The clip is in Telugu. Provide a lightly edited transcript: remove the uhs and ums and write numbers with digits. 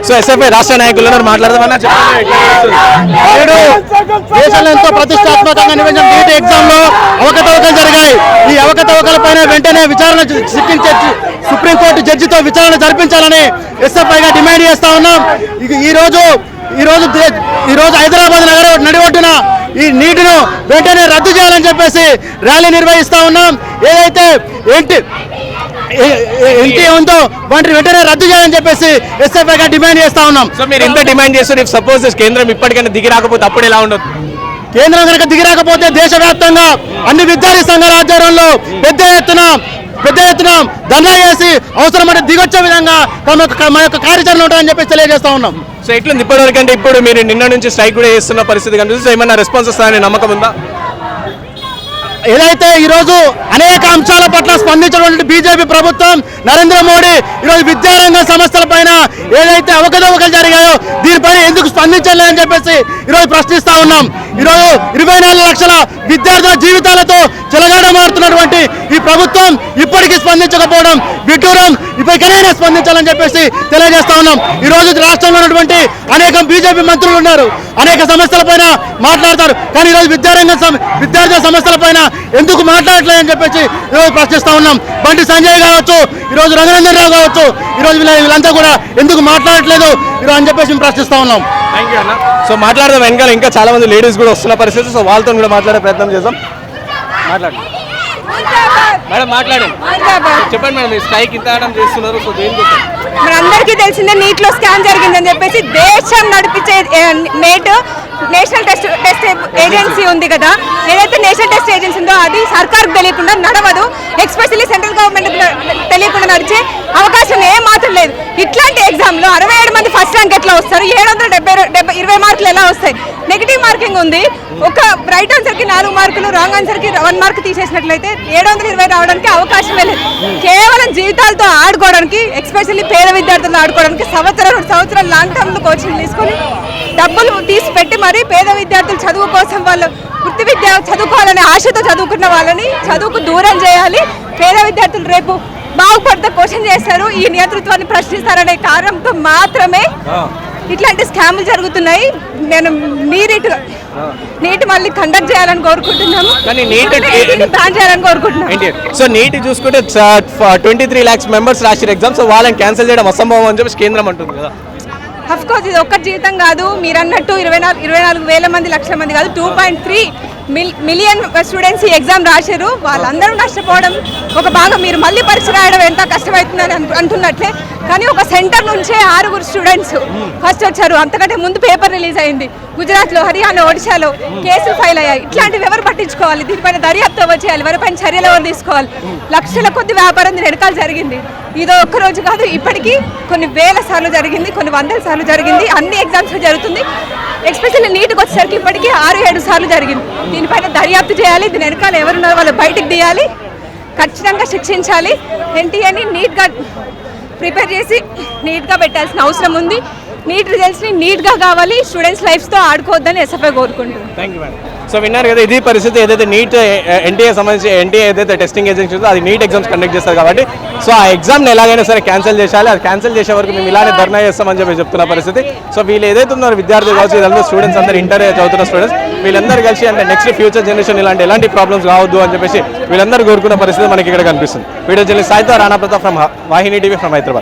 సో ఎస్ఎఫ్ఐ రాష్ట్ర నాయకులు మాట్లాడదామన్నా నేడు దేశంలో ఎంతో ప్రతిష్టాత్మకంగా నిర్వహించిన నీట్ ఎగ్జామ్ లో అవకతవకలు జరిగాయి. ఈ అవకతవకలపైన వెంటనే విచారణ సుప్రీంకోర్టు జడ్జితో విచారణ జరిపించాలని ఎస్ఎఫ్ఐగా డిమాండ్ చేస్తా ఉన్నాం. ఈ రోజు హైదరాబాద్ నగర నడిఒడ్డున ఈ నీటిను వెంటనే రద్దు చేయాలని చెప్పేసి ర్యాలీ నిర్వహిస్తా ఉన్నాం. ఏదైతే ఎన్టీ ఉందో వాటిని వెంటనే రద్దు చేయాలని చెప్పేసి ఎస్ఎఫ్ఐగా డిమాండ్ చేస్తా ఉన్నాం. సో మీరు ఎంత డిమాండ్ చేస్తారు? ఇఫ్ సపోజ్ కేంద్రం ఇప్పటికైనా దిగి రాకపోతే అప్పుడు ఎలా ఉండదు? కేంద్రం కనుక దిగి రాకపోతే దేశవ్యాప్తంగా అన్ని విద్యార్థి సంఘాల ఆధ్వర్యంలో పెద్ద ఎత్తున ధర్నా చేసి అవసరమైన దిగొచ్చే విధంగా మా యొక్క కార్యాచరణ ఉంటుందని చెప్పేసి తెలియజేస్తా ఉన్నాం. సో ఎట్లుంది ఇప్పటివరకు? అంటే ఇప్పుడు మీరు నిన్న నుంచి స్ట్రైక్ కూడా చేస్తున్న పరిస్థితి కనిపిస్తుంది. ఏమన్నా రెస్పాన్స్ వస్తాయని నమ్మకం ఉందా? ఏదైతే ఈరోజు అనేక అంశాల పట్ల స్పందించినటువంటి బీజేపీ ప్రభుత్వం నరేంద్ర మోడీ ఈరోజు విద్యారంగ సంస్థల పైన ఏదైతే అవకతవకలు జరిగాయో దీనిపైన ఎందుకు స్పందించలేదని చెప్పేసి ఈరోజు ప్రశ్నిస్తా ఉన్నాం. ఈరోజు 24 లక్షల విద్యార్థుల జీవితాలతో చెలగాటమాడుతున్నటువంటి ఈ ప్రభుత్వం ఇప్పటికీ స్పందించకపోవడం విడ్డూరం. ఇప్పటికైనా స్పందించాలని చెప్పేసి తెలియజేస్తా ఉన్నాం. ఈ రోజు రాష్ట్రంలో ఉన్నటువంటి అనేక బీజేపీ మంత్రులు ఉన్నారు, అనేక సమస్యల పైన మాట్లాడతారు. కానీ ఈరోజు విద్యార్థుల సమస్యల పైన ఎందుకు మాట్లాడట్లేదని చెప్పేసి ఈరోజు ప్రశ్నిస్తా ఉన్నాం. బండి సంజయ్ కావచ్చు, ఈరోజు రంగనందన్ రావు కావచ్చు, ఈరోజు వీళ్ళంతా కూడా ఎందుకు మాట్లాడట్లేదు అని చెప్పేసి మేము ప్రశ్నిస్తా ఉన్నాం. థ్యాంక్ యూ అన్న. సో మాట్లాడదాం, వెనకాల ఇంకా చాలా మంది లేడీస్ కూడా వస్తున్న పరిస్థితి. సో వాళ్ళతో కూడా మాట్లాడే ప్రయత్నం చేద్దాం. మాట్లాడండి మేడం, మాట్లాడండి, చెప్పండి మేడం. స్ట్రైక్ ఇంత చేస్తున్నారు, సో దేనికోసం? మనందరికీ తెలిసిందే నీట్ లో స్కామ్ జరిగిందని చెప్పేసి దేశం నడిపించే నేషనల్ టెస్ట్ ఏజెన్సీ ఉంది కదా, ఏదైతే నేషనల్ టెస్ట్ ఏజెన్సీ ఉందో అది సర్కార్కి తెలియకుండా నడవదు. ఎస్పెషల్లీ సెంట్రల్ గవర్నమెంట్ తెలియకుండా నడిచే అవకాశం ఏమాత్రం లేదు. ఇట్లాంటి ఎగ్జామ్ లో 67 మంది ఫస్ట్ ర్యాంక్ ఎట్లా వస్తారు? 720 మార్కులు ఎలా వస్తాయి? నెగిటివ్ మార్కింగ్ ఉంది. ఒక రైట్ ఆన్సర్ కి 4 మార్కులు, రాంగ్ ఆన్సర్ కి 1 మార్క్ తీసేసినట్లయితే 720 రావడానికి అవకాశమే లేదు. కేవలం జీవితాలతో ఆడుకోవడానికి, ఎస్పెషల్లీ పేద విద్యార్థులు ఆడుకోవడానికి సంవత్సరాలు లాంగ్ టర్మ్ కోచింగ్ తీసుకొని డబ్బులు తీసి పెట్టి మరి పేద విద్యార్థులు చదువు కోసం వాళ్ళు వృత్తి విద్య చదువుకోవాలనే ఆశతో చదువుకున్న వాళ్ళని చదువుకు దూరం చేయాలి. పేద విద్యార్థులు రేపు బాగుపడితే క్వశ్చన్ చేస్తారు, ఈ నేతృత్వాన్ని ప్రశ్నిస్తారనే కారణంతో మాత్రమే ఇట్లాంటి స్కామ్లు జరుగుతున్నాయి. నేను నీట్ మళ్ళీ కండక్ట్ చేయాలని కోరుకుంటున్నాము, బ్యాన్ చేయాలని కోరుకుంటున్నాను. సో నీట్ చూసుకుంటే 23 lakhs మెంబర్స్ రాసిన ఎగ్జామ్, సో వాళ్ళని క్యాన్సిల్ చేయడం అసంభవం అని చెప్పి కేంద్రం అంటుంది కదా. అఫ్కోర్స్ ఇది ఒక్క జీవితం కాదు, మీరు అన్నట్టు 24,000 మంది, లక్షల మంది కాదు, 2.3 మిలియన్ స్టూడెంట్స్ ఈ ఎగ్జామ్ రాశారు. వాళ్ళందరూ నష్టపోవడం ఒక భాగం. మీరు మళ్ళీ పరీక్ష రాయడం ఎంత కష్టమవుతుందని అంటున్నట్లే, కానీ ఒక సెంటర్ నుంచే 6 స్టూడెంట్స్ ఫస్ట్ వచ్చారు. అంతకంటే ముందు పేపర్ రిలీజ్ అయింది. గుజరాత్లో, హర్యానా, ఒడిశాలో కేసులు ఫైల్ అయ్యాయి. ఇట్లాంటివి ఎవరు పట్టించుకోవాలి? దీనిపైన దర్యాప్తు ఎవరు చేయాలి? ఎవరిపైన చర్యలు ఎవరు తీసుకోవాలి? లక్షల కొద్ది వ్యాపారం దీని వెనకాల జరిగింది. ఇదో ఒక్కరోజు కాదు, ఇప్పటికీ కొన్ని వేల సార్లు జరిగింది, కొన్ని వందల సార్లు జరిగింది. అన్ని ఎగ్జామ్స్లో జరుగుతుంది. ఎస్పెషల్లీ నీట్కి వచ్చేసరికి ఇప్పటికీ 6-7 సార్లు జరిగింది. దీనిపైన దర్యాప్తు చేయాలి. దీని వెనకాల ఎవరున్నారో వాళ్ళు బయటికి తీయాలి, ఖచ్చితంగా శిక్షించాలి. ఎన్టీఏని నీట్గా ప్రిపేర్ చేసి నీట్గా పెట్టాల్సిన అవసరం ఉంది. నీట్ రిజల్ట్స్ని నీట్గా కావాలి. స్టూడెంట్స్ లైఫ్తో ఆడుకోవద్దని ఎస్ఎఫ్ఐ కోరుకుంటున్నాను. Thank you madam. సో విన్నారు కదా, ఇది పరిస్థితి. ఏదైతే నీట్ ఎన్టీఏ సంబంధించి ఏదైతే టెస్టింగ్ ఏజెన్సీ ఉందో అది నీట్ ఎగ్జామ్స్ కండక్ట్ చేస్తారు కాబట్టి సో ఆ ఎగ్జామ్ని ఎలాగైనా సరే క్యాన్సిల్ చేయాలి. అది క్యాన్సిల్ చేసే వరకు మేము ఇలానే ధర్నా చేస్తామని చెప్పి చెప్తున్న పరిస్థితి. సో వీళ్ళు ఏదైతే ఉన్నారో విద్యార్థులు కావచ్చు, ఇదంతా స్టూడెంట్స్ అందరూ ఇంటర్ చదువుతున్న స్టూడెంట్స్, వీళ్ళందరూ కలిసి అంటే నెక్స్ట్ ఫ్యూచర్ జనరేషన్ ఎలాంటి ప్రాబ్లమ్స్ కావద్దు అని చెప్పేసి వీళ్ళందరూ కోరుకున్న పరిస్థితి మనకి ఇక్కడ కనిపిస్తుంది. వీడియో జర్నలిస్ట్ సాయితో Rana Pratap from Vahini TV from Hyderabad.